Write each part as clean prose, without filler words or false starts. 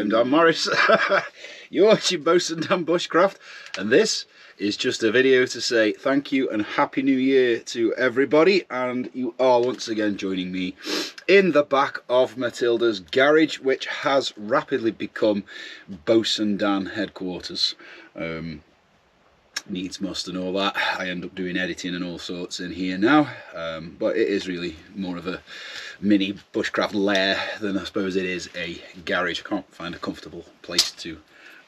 I'm Dan Morris. You're watching Bosun Dan Bushcraft, and this is just a video to say thank you and Happy New Year to everybody. And you are once again joining me in the back of Matilda's garage, which has rapidly become Bosun Dan headquarters. Needs must and all that. I end up doing editing and all sorts in here now, but it is really more of a mini bushcraft lair than I suppose it is a garage. I can't find a comfortable place to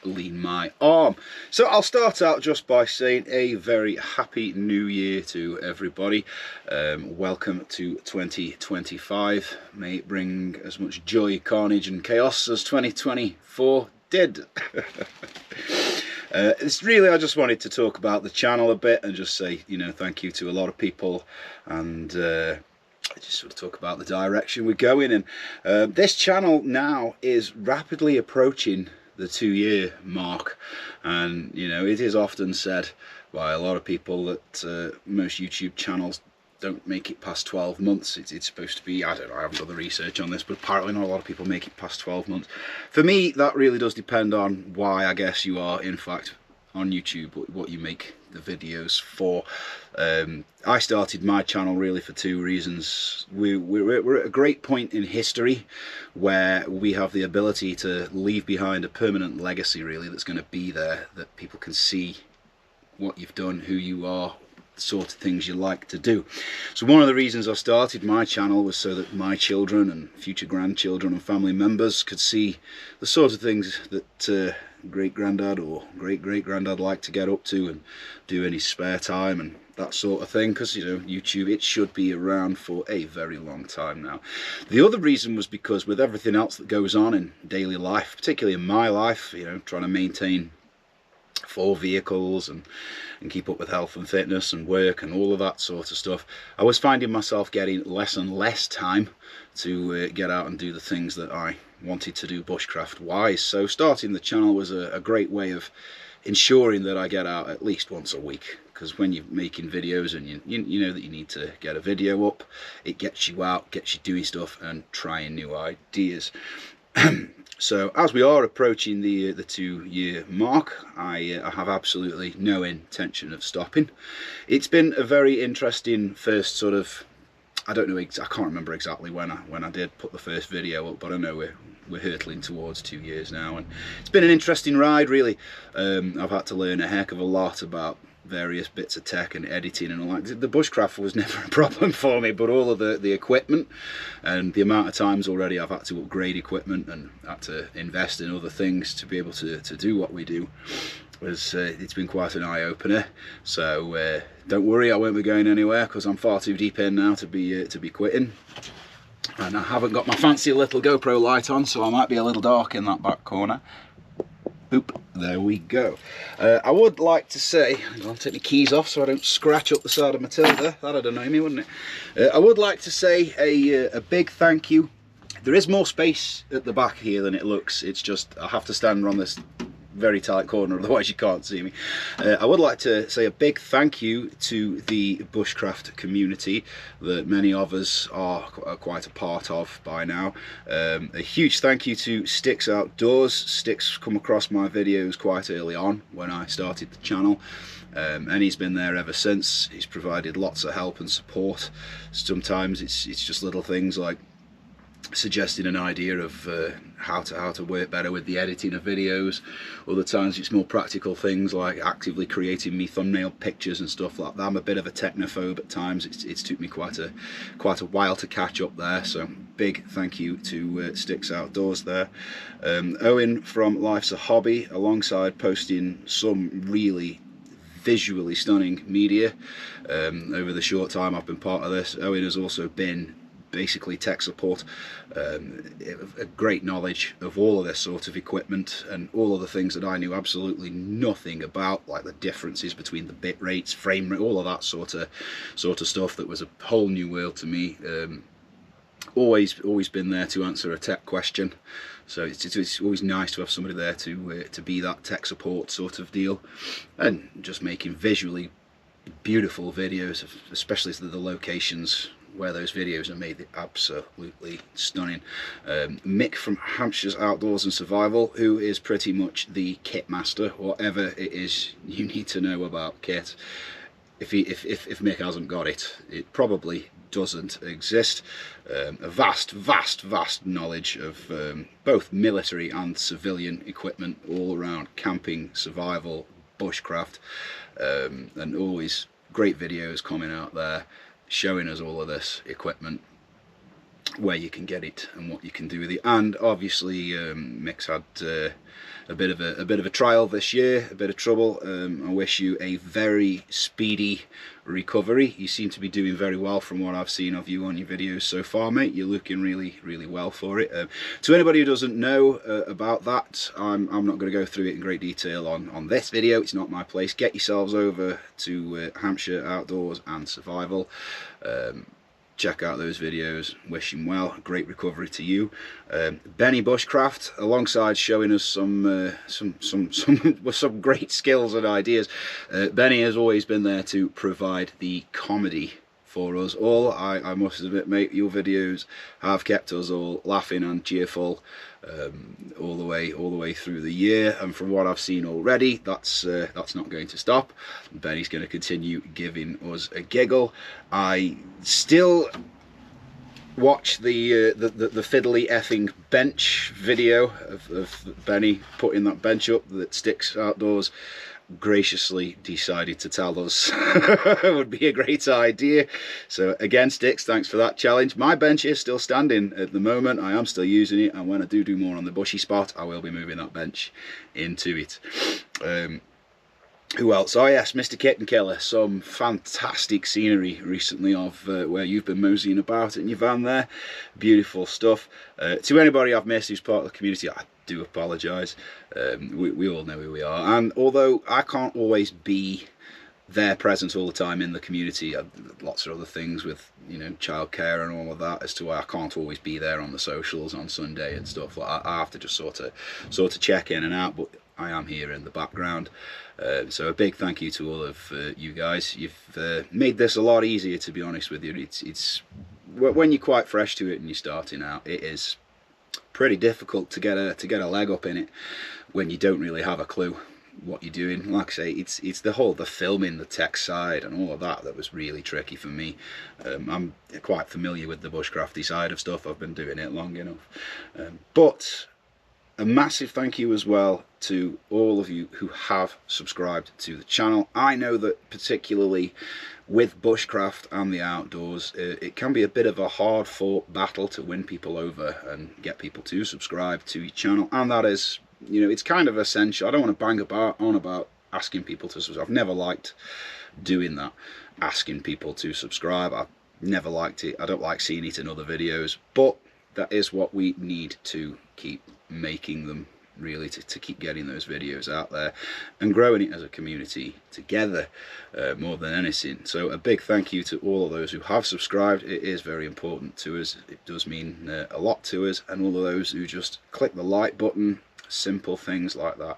lean my arm. So I'll start out just by saying a very happy new year to everybody. Welcome to 2025. May it bring as much joy, carnage and chaos as 2024 did. It's really, I just wanted to talk about the channel a bit and just say, you know, thank you to a lot of people, and just sort of talk about the direction we're going in. This channel now is rapidly approaching the 2-year mark, and you know, it is often said by a lot of people that most YouTube channels don't make it past 12 months. It's supposed to be, I don't know, I haven't done the research on this, but apparently not a lot of people make it past 12 months. For me, that really does depend on why, I guess, you are in fact on YouTube, what you make the videos for. I started my channel really for 2 reasons. We're at a great point in history where we have the ability to leave behind a permanent legacy, really, that's going to be there, that people can see what you've done, who you are, sort of things you like to do. So one of the reasons I started my channel was so that my children and future grandchildren and family members could see the sort of things that great-granddad or great-great-granddad like to get up to and do in his spare time and that sort of thing, because, you know, YouTube, it should be around for a very long time now. The other reason was because with everything else that goes on in daily life, particularly in my life, you know, trying to maintain 4 vehicles and keep up with health and fitness and work and all of that sort of stuff, I was finding myself getting less and less time to get out and do the things that I wanted to do bushcraft wise. So starting the channel was a great way of ensuring that I get out at least once a week, because when you're making videos and you know that you need to get a video up, it gets you out, gets you doing stuff and trying new ideas. So as we are approaching the 2-year mark, I have absolutely no intention of stopping. It's been a very interesting first sort of, I don't know, I can't remember exactly when I did put the first video up, but I know we're hurtling towards 2 years now, and it's been an interesting ride really. I've had to learn a heck of a lot about various bits of tech and editing and all that. The bushcraft was never a problem for me, but all of the equipment and the amount of times already I've had to upgrade equipment and had to invest in other things to be able to do what we do was it's been quite an eye-opener. So don't worry, I won't be going anywhere because I'm far too deep in now to be quitting. And I haven't got my fancy little GoPro light on, so I might be a little dark in that back corner. Boop, there we go. I would like to say, I'll take the keys off so I don't scratch up the side of Matilda. That'd annoy me, wouldn't it? I would like to say a big thank you. There is more space at the back here than it looks. It's just I have to stand on this very tight corner, otherwise you can't see me. I would like to say a big thank you to the bushcraft community that many of us are quite a part of by now. A huge thank you to Sticks Outdoors. Sticks come across my videos quite early on when I started the channel, and he's been there ever since. He's provided lots of help and support. Sometimes it's just little things like suggesting an idea of how to work better with the editing of videos. Other times it's more practical things like actively creating me thumbnail pictures and stuff like that. I'm a bit of a technophobe at times. It's took me quite a while to catch up there, so big thank you to Sticks Outdoors there. Owen from Life's a Hobby, alongside posting some really visually stunning media over the short time I've been part of this. Owen has also been basically tech support, a great knowledge of all of this sort of equipment and all of the things that I knew absolutely nothing about, like the differences between the bit rates, frame rate, all of that sort of stuff that was a whole new world to me. Always been there to answer a tech question, so it's always nice to have somebody there to be that tech support sort of deal, and just making visually beautiful videos, especially the locations where those videos are made. They're absolutely stunning. Mick from Hampshire's Outdoors and Survival, who is pretty much the kit master, whatever it is you need to know about kit. If Mick hasn't got it, it probably doesn't exist. A vast knowledge of both military and civilian equipment all around camping, survival, bushcraft, and always great videos coming out there showing us all of this equipment, where you can get it and what you can do with it. And obviously Mick's had a bit of a trial this year, a bit of trouble. I wish you a very speedy recovery. You seem to be doing very well from what I've seen of you on your videos so far, mate. You're looking really well for it. To anybody who doesn't know about that, I'm not going to go through it in great detail on this video. It's not my place. Get yourselves over to Hampshire Outdoors and Survival. Check out those videos. Wish him well. Great recovery to you. Benny Bushcraft, alongside showing us some great skills and ideas. Benny has always been there to provide the comedy for us all. I must admit, mate, your videos have kept us all laughing and cheerful all the way through the year, and from what I've seen already, that's not going to stop. Benny's going to continue giving us a giggle. I still watch the fiddly effing bench video of Benny putting that bench up that Sticks Outdoors graciously decided to tell us would be a great idea. So again, Sticks, thanks for that challenge. My bench is still standing at the moment. I am still using it, and when I do more on the bushy spot, I will be moving that bench into it. Who else? Oh yes, Mr. Kitten Killer. Some fantastic scenery recently of where you've been moseying about in your van there. Beautiful stuff. To anybody I've missed who's part of the community, I do apologise. We all know who we are, and although I can't always be there present all the time in the community, lots of other things with, you know, childcare and all of that, as to why I can't always be there on the socials on Sunday and stuff like that. I have to just sort of check in and out, but I am here in the background. So a big thank you to all of you guys. You've made this a lot easier, to be honest with you. It's when you're quite fresh to it and you're starting out, it is pretty difficult to get a leg up in it when you don't really have a clue what you're doing. Like I say, it's the filming, the tech side and all of that was really tricky for me. I'm quite familiar with the bushcrafty side of stuff. I've been doing it long enough. But a massive thank you as well to all of you who have subscribed to the channel. I know that particularly with bushcraft and the outdoors, it can be a bit of a hard fought battle to win people over and get people to subscribe to your channel, and that is, you know, it's kind of essential. I don't want to bang on about asking people to subscribe. I've never liked doing that, asking people to subscribe. I've never liked it. I don't like seeing it in other videos, but that is what we need to keep making them, really, to keep getting those videos out there and growing it as a community together, more than anything. So a big thank you to all of those who have subscribed. It is very important to us. It does mean a lot to us, and all of those who just click the like button, simple things like that.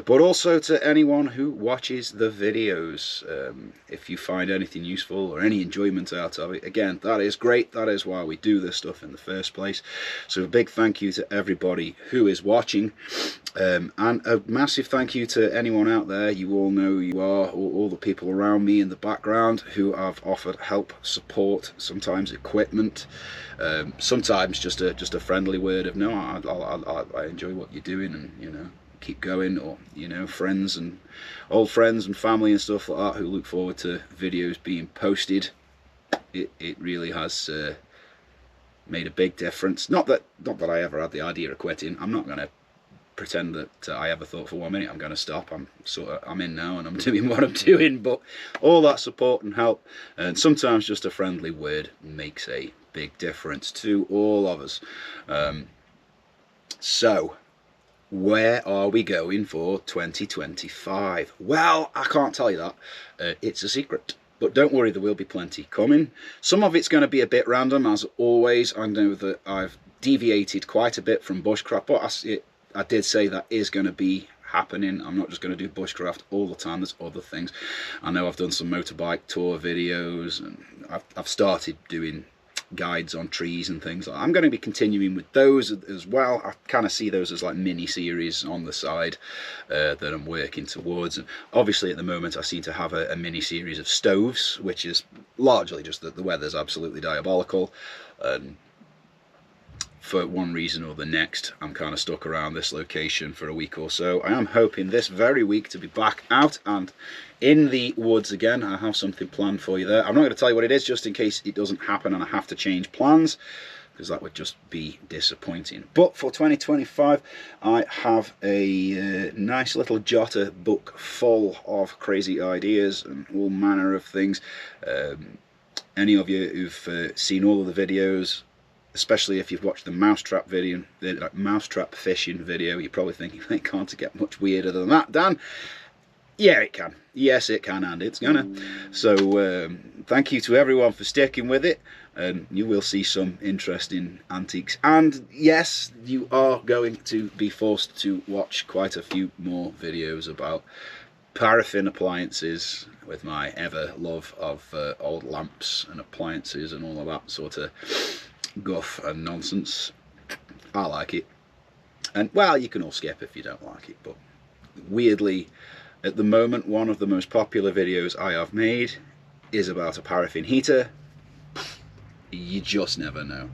But also to anyone who watches the videos, if you find anything useful or any enjoyment out of it, again, that is great. That is why we do this stuff in the first place. So a big thank you to everybody who is watching, and a massive thank you to anyone out there. You all know who you are, all the people around me in the background who have offered help, support, sometimes equipment, sometimes just a friendly word of, no, I enjoy what you're doing, and, you know, keep going. Or, you know, friends and old friends and family and stuff like that who look forward to videos being posted. It really has made a big difference. Not that I ever had the idea of quitting. I'm not going to pretend that I ever thought for 1 minute I'm going to stop. I'm in now and I'm doing what I'm doing, but all that support and help, and sometimes just a friendly word, makes a big difference to all of us. So where are we going for 2025? Well, I can't tell you that. It's a secret. But don't worry, there will be plenty coming. Some of it's going to be a bit random, as always. I know that I've deviated quite a bit from bushcraft, but I did say that is going to be happening. I'm not just going to do bushcraft all the time. There's other things. I know I've done some motorbike tour videos, and I've started doing guides on trees and things like that. I'm going to be continuing with those as well. I kind of see those as like mini series on the side that I'm working towards. And obviously at the moment I seem to have a mini series of stoves, which is largely just that the weather's absolutely diabolical, and for one reason or the next I'm kind of stuck around this location for a week or so. I am hoping this very week to be back out and in the woods again. I have something planned for you there. I'm not going to tell you what it is, just in case it doesn't happen and I have to change plans, because that would just be disappointing. But for 2025 I have a nice little jotter book full of crazy ideas and all manner of things. Any of you who've seen all of the videos, especially if you've watched the mousetrap video, the mousetrap fishing video, you're probably thinking, it can't get much weirder than that, Dan. Yeah, it can. Yes, it can, and it's gonna. So thank you to everyone for sticking with it, and you will see some interesting antiques. And yes, you are going to be forced to watch quite a few more videos about paraffin appliances, with my ever love of old lamps and appliances and all of that sort of guff and nonsense. I like it, and well, you can all skip if you don't like it, but weirdly at the moment one of the most popular videos I have made is about a paraffin heater. You just never know.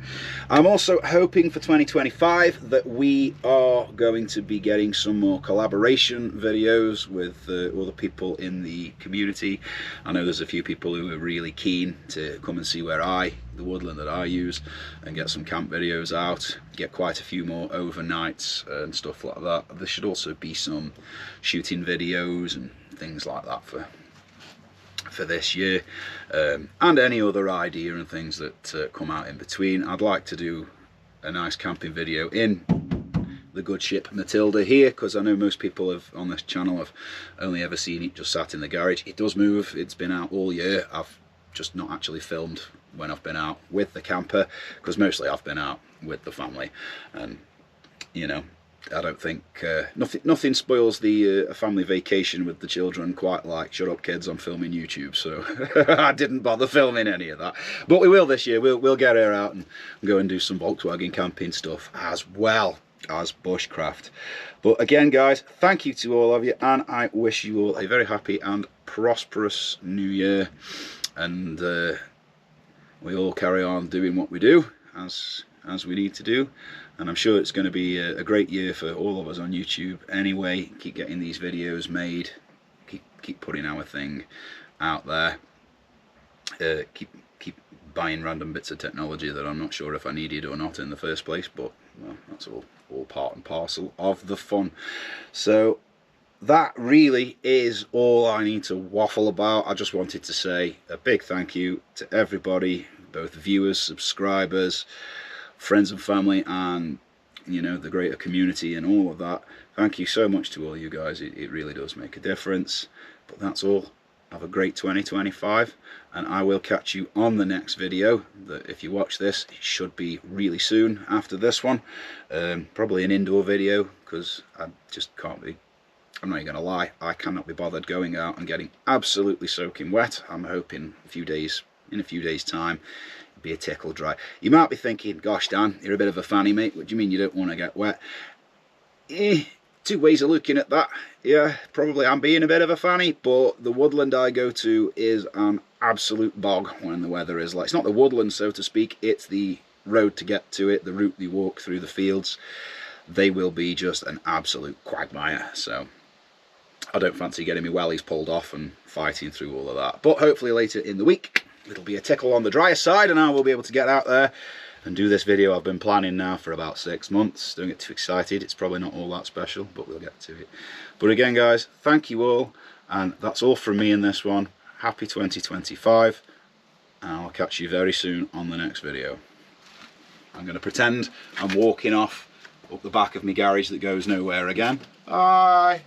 I'm also hoping for 2025 that we are going to be getting some more collaboration videos with other people in the community. I know there's a few people who are really keen to come and see the woodland that I use, and get some camp videos out, get quite a few more overnights and stuff like that. There should also be some shooting videos and things like that for this year, and any other idea and things that come out in between. I'd like to do a nice camping video in the good ship Matilda here, because I know most people on this channel have only ever seen it just sat in the garage. It does move. It's been out all year. I've just not actually filmed when I've been out with the camper, because mostly I've been out with the family, and you know, I don't think nothing spoils a family vacation with the children quite like, shut up kids, I'm filming YouTube. So I didn't bother filming any of that, but we will this year. We'll get her out and go and do some Volkswagen camping stuff as well as bushcraft. But again guys, thank you to all of you, and I wish you all a very happy and prosperous new year, and we all carry on doing what we do as we need to do. And I'm sure it's going to be a great year for all of us on YouTube anyway. Keep getting these videos made, keep putting our thing out there, keep buying random bits of technology that I'm not sure if I needed or not in the first place, but well, that's all part and parcel of the fun. So that really is all I need to waffle about. I just wanted to say a big thank you to everybody, both viewers, subscribers, friends and family, and you know, the greater community and all of that. Thank you so much to all you guys. It really does make a difference. But that's all. Have a great 2025, and I will catch you on the next video. That if you watch this, it should be really soon after this one. Probably an indoor video, because I just can't be, I'm not even gonna lie, I cannot be bothered going out and getting absolutely soaking wet. I'm hoping in a few days time be a tickle dry. You might be thinking, gosh Dan, you're a bit of a fanny mate, what do you mean you don't want to get wet? Two ways of looking at that. Yeah, probably I'm being a bit of a fanny, but the woodland I go to is an absolute bog when the weather is like, it's not the woodland so to speak, it's the road to get to it, the route you walk through the fields. They will be just an absolute quagmire, so I don't fancy getting my wellies pulled off and fighting through all of that. But hopefully later in the week it'll be a tickle on the drier side, and I will be able to get out there and do this video I've been planning now for about 6 months. Don't get too excited, it's probably not all that special, but we'll get to it. But again guys, thank you all, and that's all from me in this one. Happy 2025, and I'll catch you very soon on the next video. I'm going to pretend I'm walking off up the back of my garage that goes nowhere again. Bye!